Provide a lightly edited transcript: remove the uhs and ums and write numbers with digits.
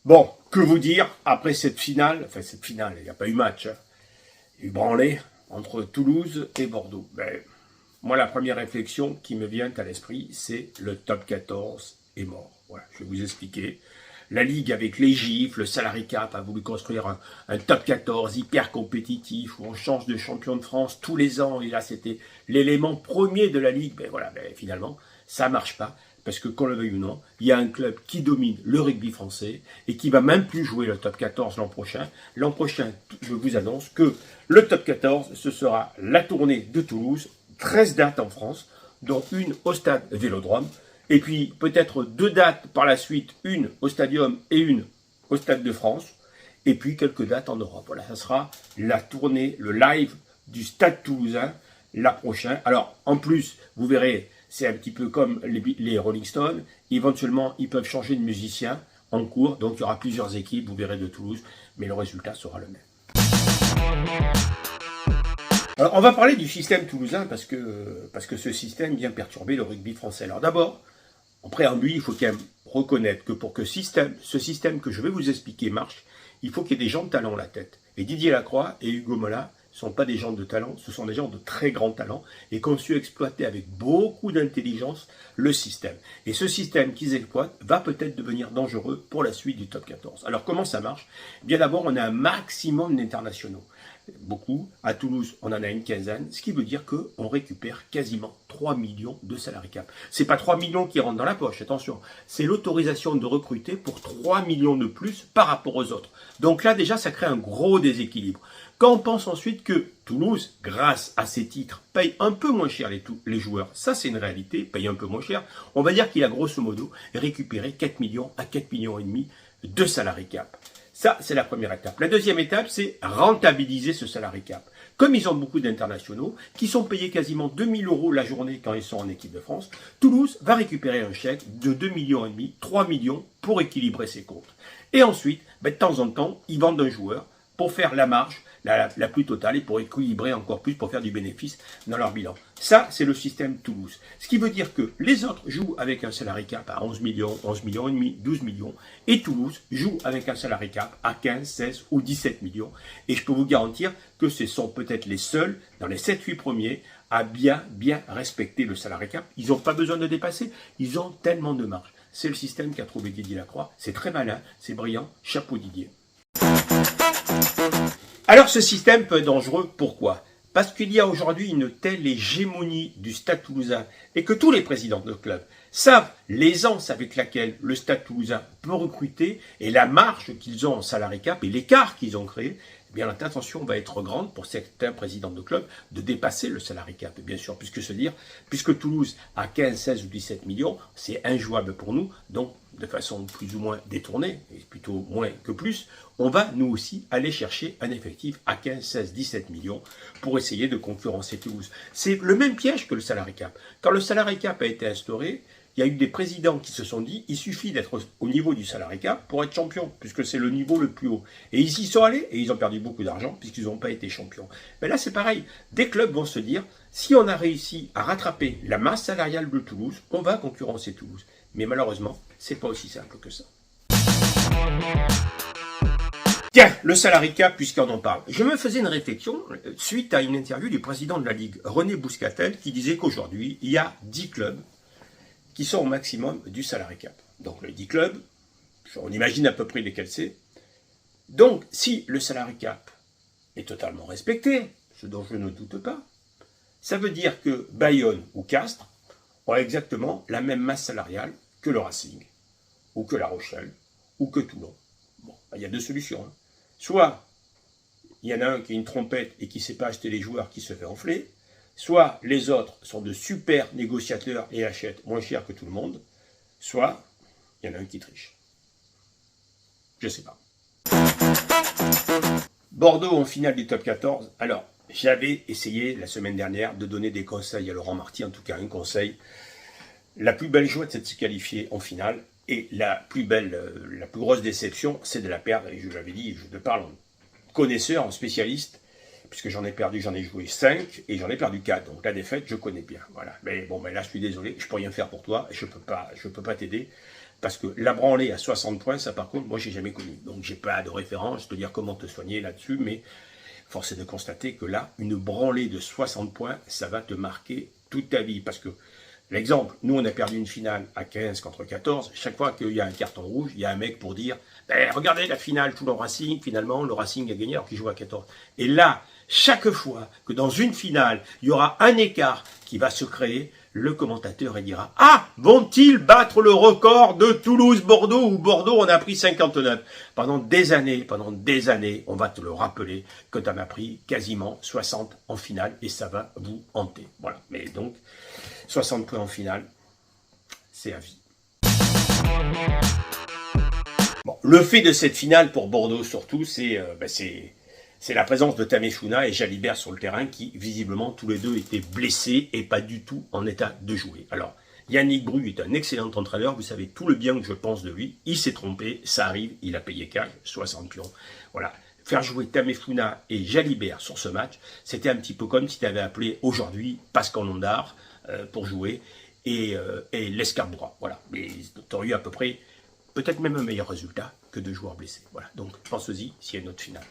Bon, que vous dire après cette finale, il n'y a pas eu match, hein. Il y a eu branlé entre Toulouse et Bordeaux. Ben, moi, la première réflexion qui me vient à l'esprit, c'est le top 14 est mort. Voilà, je vais vous expliquer. La Ligue, avec les gifles, le salary cap, a voulu construire un top 14 hyper compétitif où on change de champion de France tous les ans. Et là, c'était l'élément premier de la Ligue. Ben voilà, ben, finalement, ça marche pas. Parce que, qu'on le veuille ou non, il y a un club qui domine le rugby français et qui va même plus jouer le top 14 l'an prochain. L'an prochain, je vous annonce que le top 14, ce sera la tournée de Toulouse, 13 dates en France, dont une au stade Vélodrome. Et puis peut-être 2 dates par la suite, une au Stadium et une au Stade de France. Et puis quelques dates en Europe. Voilà, ça sera la tournée, le live du Stade Toulousain l'an prochain. Alors en plus, vous verrez, c'est un petit peu comme les Rolling Stones. Éventuellement, ils peuvent changer de musicien en cours. Donc il y aura plusieurs équipes, vous verrez, de Toulouse. Mais le résultat sera le même. Alors, on va parler du système toulousain parce que ce système vient perturber le rugby français. Alors d'abord, en préambule, il faut quand même reconnaître que pour que ce système que je vais vous expliquer marche, il faut qu'il y ait des gens de talent à la tête. Et Didier Lacroix et Hugo Mola ne sont pas des gens de talent, ce sont des gens de très grand talent et qui ont su exploiter avec beaucoup d'intelligence le système. Et ce système qu'ils exploitent va peut-être devenir dangereux pour la suite du top 14. Alors comment ça marche? Bien d'abord, on a un maximum d'internationaux. Beaucoup. À Toulouse, on en a une quinzaine, ce qui veut dire qu'on récupère quasiment 3 millions de salary cap. C'est pas 3 millions qui rentrent dans la poche, attention. C'est l'autorisation de recruter pour 3 millions de plus par rapport aux autres. Donc là, déjà, ça crée un gros déséquilibre. Quand on pense ensuite que Toulouse, grâce à ses titres, paye un peu moins cher les joueurs, ça c'est une réalité, paye un peu moins cher, on va dire qu'il a grosso modo récupéré 4 millions à 4 millions et demi de salary cap. Ça, c'est la première étape. La deuxième étape, c'est rentabiliser ce salary cap. Comme ils ont beaucoup d'internationaux, qui sont payés quasiment 2 000 € la journée quand ils sont en équipe de France, Toulouse va récupérer un chèque de 2 millions et demi, 3 millions pour équilibrer ses comptes. Et ensuite, de temps en temps, ils vendent un joueur pour faire la marge la plus totale et pour équilibrer encore plus, pour faire du bénéfice dans leur bilan. Ça, c'est le système Toulouse. Ce qui veut dire que les autres jouent avec un salary cap à 11 millions, 11 millions et demi, 12 millions, et Toulouse joue avec un salary cap à 15, 16 ou 17 millions. Et je peux vous garantir que ce sont peut-être les seuls, dans les 7-8 premiers, à bien respecter le salary cap. Ils n'ont pas besoin de dépasser, ils ont tellement de marge. C'est le système qu'a trouvé Didier Lacroix. C'est très malin, c'est brillant. Chapeau Didier. Alors ce système peut être dangereux, pourquoi? Parce qu'il y a aujourd'hui une telle hégémonie du Stade Toulousain et que tous les présidents de club savent l'aisance avec laquelle le Stade Toulousain peut recruter et la marge qu'ils ont en salary cap et l'écart qu'ils ont créé. Eh bien, l'intention va être grande pour certains présidents de club de dépasser le salary cap. Et bien sûr, puisque Toulouse a 15, 16 ou 17 millions, c'est injouable pour nous. Donc, de façon plus ou moins détournée, et plutôt moins que plus, on va nous aussi aller chercher un effectif à 15, 16, 17 millions pour essayer de concurrencer Toulouse. C'est le même piège que le salary cap. Quand le salary cap a été instauré, il y a eu des présidents qui se sont dit il suffit d'être au niveau du salary cap pour être champion, puisque c'est le niveau le plus haut. Et ils y sont allés et ils ont perdu beaucoup d'argent puisqu'ils n'ont pas été champions. Mais là, c'est pareil. Des clubs vont se dire si on a réussi à rattraper la masse salariale de Toulouse, on va concurrencer Toulouse. Mais malheureusement, c'est pas aussi simple que ça. Tiens, le salary cap, puisqu'on en parle. Je me faisais une réflexion suite à une interview du président de la Ligue, René Bouscatel, qui disait qu'aujourd'hui, il y a 10 clubs qui sont au maximum du salary cap. Donc les 10 clubs, on imagine à peu près lesquels c'est. Donc si le salary cap est totalement respecté, ce dont je ne doute pas, ça veut dire que Bayonne ou Castres ont exactement la même masse salariale que le Racing, ou que La Rochelle, ou que Toulon. Bon, il y a deux solutions. Hein. Soit il y en a un qui a une trompette et qui ne sait pas acheter les joueurs, qui se fait enfler, soit les autres sont de super négociateurs et achètent moins cher que tout le monde, soit il y en a un qui triche. Je ne sais pas. Bordeaux en finale du top 14. Alors, j'avais essayé la semaine dernière de donner des conseils à Laurent Marty, en tout cas un conseil. La plus belle joie, c'est de se qualifier en finale. Et la plus grosse déception, c'est de la perdre. Et je l'avais dit, je te parle en connaisseur, en spécialiste, puisque j'en ai joué 5 et j'en ai perdu 4. Donc la défaite, je connais bien. Voilà. Mais bon, là, je suis désolé, je peux rien faire pour toi, je peux pas t'aider. Parce que la branlée à 60 points, ça par contre, moi j'ai jamais connu. Donc j'ai pas de référence, je te dire comment te soigner là-dessus, mais force est de constater que là, une branlée de 60 points, ça va te marquer toute ta vie. Parce que, l'exemple, nous on a perdu une finale à 15 contre 14, chaque fois qu'il y a un carton rouge, il y a un mec pour dire ben, regardez la finale, tout le Racing, finalement, le Racing a gagné alors qu'il joue à 14. Et là, chaque fois que dans une finale, il y aura un écart qui va se créer, le commentateur il dira « Ah, vont-ils battre le record de Toulouse-Bordeaux où Bordeaux on a pris 59 ?» Pendant des années, on va te le rappeler que tu en as pris quasiment 60 en finale et ça va vous hanter. Voilà, mais donc 60 points en finale, c'est à vie. Bon, le fait de cette finale pour Bordeaux surtout, c'est la présence de Tamefuna et Jalibert sur le terrain qui, visiblement, tous les deux étaient blessés et pas du tout en état de jouer. Alors, Yannick Bru est un excellent entraîneur, vous savez tout le bien que je pense de lui. Il s'est trompé, ça arrive, il a payé cash, 60 pions. Voilà. Faire jouer Tamefuna et Jalibert sur ce match, c'était un petit peu comme si tu avais appelé aujourd'hui Pascal Londard pour jouer et l'Escarbrois. Voilà. Mais tu aurais eu à peu près, peut-être même un meilleur résultat que deux joueurs blessés. Voilà. Donc, pense-y s'il y a une autre finale.